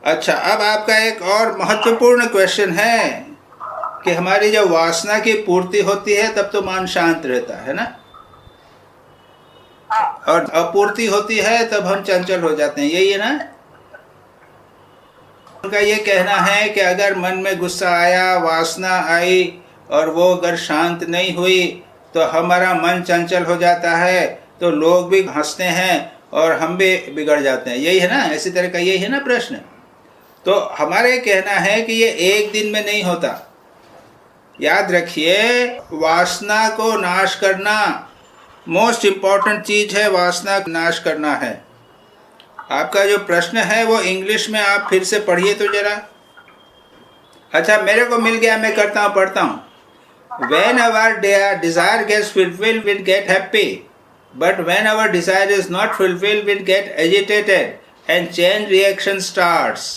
अच्छा, अब आपका एक और महत्वपूर्ण क्वेश्चन है कि हमारी जब वासना की पूर्ति होती है तब तो मन शांत रहता है ना, और अपूर्ति होती है तब हम चंचल हो जाते हैं, यही है ना। उनका ये कहना है कि अगर मन में गुस्सा आया, वासना आई और वो अगर शांत नहीं हुई तो हमारा मन चंचल हो जाता है, तो लोग भी हंसते हैं और हम भी बिगड़ जाते हैं, यही है ना, इसी तरह का यही है ना प्रश्न। तो हमारे कहना है कि ये एक दिन में नहीं होता। याद रखिए, वासना को नाश करना मोस्ट इम्पॉर्टेंट चीज है, वासना को नाश करना है। आपका जो प्रश्न है वो इंग्लिश में आप फिर से पढ़िए तो जरा। अच्छा, मेरे को मिल गया, मैं करता हूँ, पढ़ता हूँ। When our desire gets fulfilled, we get happy. But when our desire is not fulfilled, we get agitated and chain reaction starts.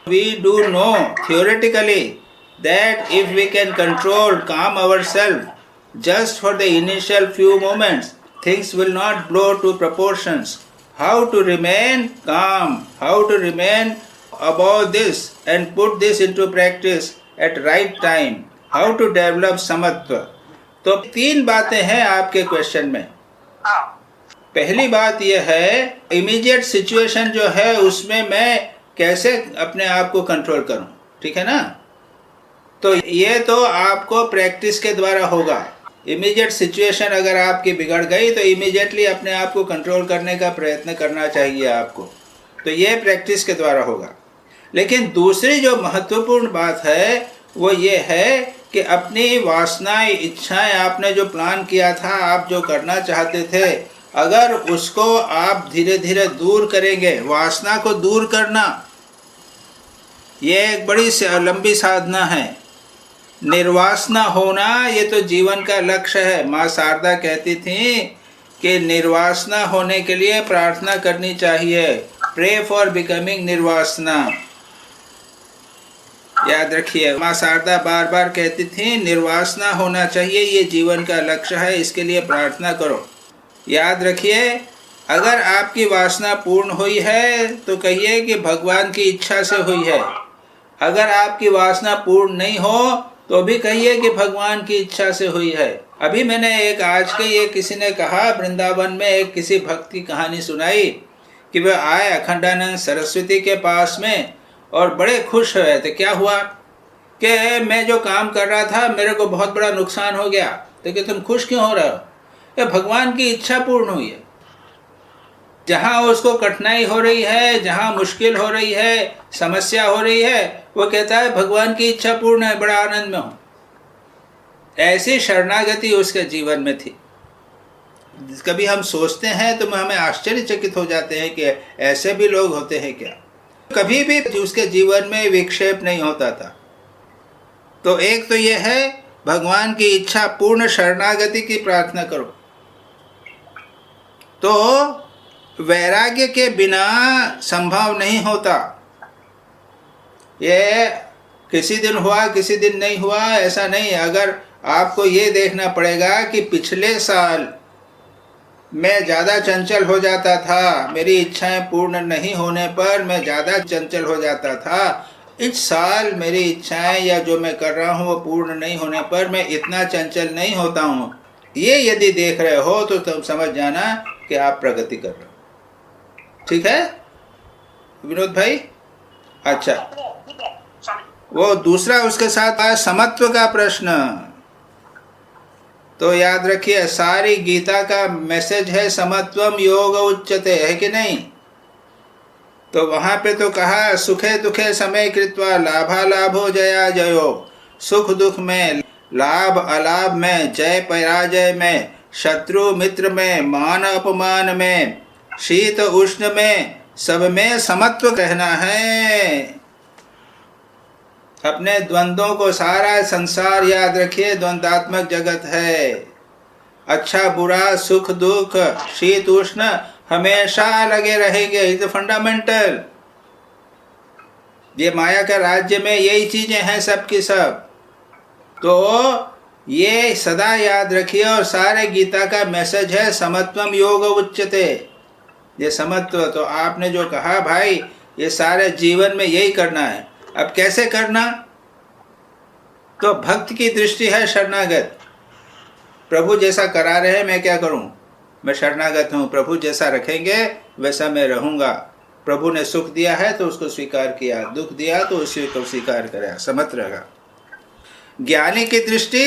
We do know theoretically that if we can control, calm ourselves just for the initial few moments, things will not blow to proportions. How to remain calm, how to remain above this and put this into practice at right time. How to develop समत्व। तो 3 बातें हैं आपके question में। पहली बात यह है, इमीडिएट सिचुएशन जो है उसमें मैं कैसे अपने आप को कंट्रोल करूं, ठीक है ना। तो ये तो आपको प्रैक्टिस के द्वारा होगा। इमीडिएट सिचुएशन अगर आपकी बिगड़ गई तो इमीडिएटली अपने आप को कंट्रोल करने का प्रयत्न करना चाहिए आपको, तो ये प्रैक्टिस के द्वारा होगा। लेकिन दूसरी जो महत्वपूर्ण बात है वो ये है कि अपनी वासनाएं, इच्छाएं, आपने जो प्लान किया था, आप जो करना चाहते थे, अगर उसको आप धीरे धीरे दूर करेंगे, वासना को दूर करना ये एक बड़ी लंबी साधना है। निर्वासना होना ये तो जीवन का लक्ष्य है। माँ शारदा कहती थी कि निर्वासना होने के लिए प्रार्थना करनी चाहिए, प्रे फॉर बिकमिंग निर्वासना। याद रखिए, माँ शारदा बार बार कहती थी निर्वासना होना चाहिए, ये जीवन का लक्ष्य है, इसके लिए प्रार्थना करो। याद रखिए, अगर आपकी वासना पूर्ण हुई है तो कहिए कि भगवान की इच्छा से हुई है। अगर आपकी वासना पूर्ण नहीं हो तो भी कहिए कि भगवान की इच्छा से हुई है। अभी मैंने एक आज के ये किसी ने कहा, वृंदावन में एक किसी भक्त की कहानी सुनाई कि वह आए अखंडानंद सरस्वती के पास में और बड़े खुश हुए थे। क्या हुआ कि मैं जो काम कर रहा था मेरे को बहुत बड़ा नुकसान हो गया। तो कि तुम खुश क्यों हो रहे हो? ये भगवान की इच्छा पूर्ण हुई है। जहाँ उसको कठिनाई हो रही है, जहाँ मुश्किल हो रही है, समस्या हो रही है, वो कहता है भगवान की इच्छा पूर्ण है, बड़ा आनंद में हूँ। ऐसी शरणागति उसके जीवन में थी। कभी हम सोचते हैं तो हमें आश्चर्यचकित हो जाते हैं कि ऐसे भी लोग होते हैं क्या। कभी भी उसके जीवन में विक्षेप नहीं होता था। तो एक तो यह है, भगवान की इच्छा पूर्ण शरणागति की प्रार्थना करो। तो वैराग्य के बिना संभव नहीं होता। ये किसी दिन हुआ किसी दिन नहीं हुआ ऐसा नहीं। अगर आपको ये देखना पड़ेगा कि पिछले साल मैं ज़्यादा चंचल हो जाता था, मेरी इच्छाएं पूर्ण नहीं होने पर मैं ज़्यादा चंचल हो जाता था, इस साल मेरी इच्छाएं या जो मैं कर रहा हूँ वो पूर्ण नहीं होने पर मैं इतना चंचल नहीं होता हूँ। ये यदि देख रहे हो तो तुम समझ जाना कि आप प्रगति कर रहे हो। ठीक है विनोद भाई? अच्छा, वो दूसरा उसके साथ आया समत्व का प्रश्न। तो याद रखिए, सारी गीता का मैसेज है समत्वम योग उच्यते, है कि नहीं? तो वहां पे तो कहा सुखे दुखे समय कृत्वा लाभालाभो जया जयो। सुख दुख में, लाभ अलाभ में, जय पराजय में, शत्रु मित्र में, मान अपमान में, शीत उष्ण में, सब में समत्व कहना है। अपने द्वंद्वों को, सारा संसार याद रखिए द्वंद्वात्मक जगत है। अच्छा बुरा, सुख दुख, शीत उष्ण हमेशा लगे रहेंगे। Is fundamental. ये माया का राज्य में यही चीजें हैं सब की सब। तो ये सदा याद रखिए। और सारे गीता का मैसेज है समत्वम योग उच्यते। ये समत्व। तो आपने जो कहा भाई ये सारे जीवन में यही करना है। अब कैसे करना? तो भक्त की दृष्टि है शरणागत। प्रभु जैसा करा रहे हैं मैं क्या करूं? मैं शरणागत हूं। प्रभु जैसा रखेंगे वैसा मैं रहूंगा। प्रभु ने सुख दिया है तो उसको स्वीकार किया, दुख दिया तो उसी को स्वीकार करा, समझ रहा। ज्ञानी की दृष्टि,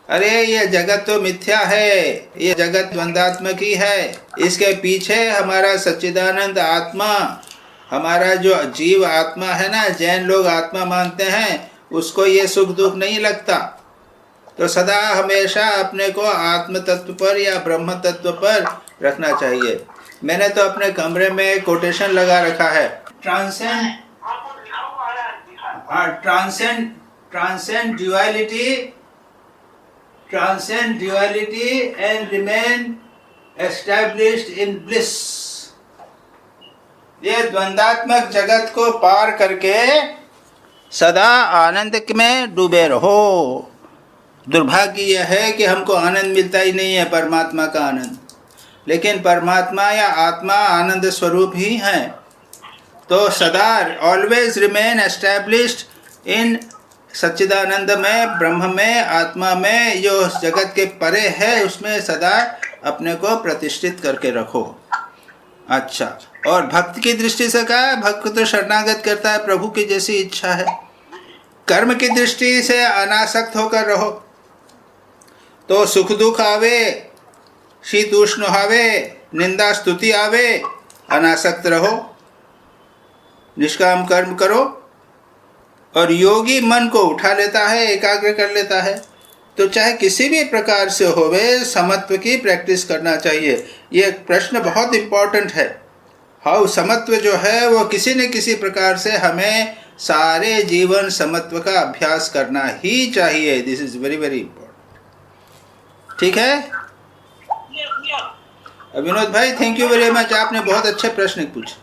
अरे ये जगत तो मिथ्या है, ये जगत द्वंदात्मक ही है, इसके पीछे हमारा सच्चिदानंद आत्मा, हमारा जो जीव आत्मा है ना, जैन लोग आत्मा मानते हैं, उसको ये सुख दुख नहीं लगता। तो सदा हमेशा अपने को आत्म तत्व पर या ब्रह्म तत्व पर रखना चाहिए। मैंने तो अपने कमरे में कोटेशन लगा रखा है, transcend duality and remain established in bliss. ये द्वंदात्मक जगत को पार करके सदा आनंद में डूबे रहो। दुर्भाग्य यह है कि हमको आनंद मिलता ही नहीं है, परमात्मा का आनंद। लेकिन परमात्मा या आत्मा आनंद स्वरूप ही है। तो सदा ऑलवेज रिमेन एस्टैब्लिश्ड इन सच्चिदानंद में, ब्रह्म में, आत्मा में, जो जगत के परे है उसमें सदा अपने को प्रतिष्ठित करके रखो। अच्छा, और भक्त की दृष्टि से कहा, भक्त तो शरणागत करता है, प्रभु की जैसी इच्छा है। कर्म की दृष्टि से अनासक्त होकर रहो। तो सुख दुख आवे, शीत उष्ण आवे, निंदा स्तुति आवे, अनासक्त रहो, निष्काम कर्म करो। और योगी मन को उठा लेता है, एकाग्र कर लेता है। तो चाहे किसी भी प्रकार से होवे, समत्व की प्रैक्टिस करना चाहिए। ये प्रश्न बहुत इम्पोर्टेंट है। हाउ समत्व जो है वो किसी न किसी प्रकार से हमें सारे जीवन समत्व का अभ्यास करना ही चाहिए। This is very very important. ठीक है विनोद भाई, थैंक यू वेरी मच, आपने बहुत अच्छे प्रश्न पूछे।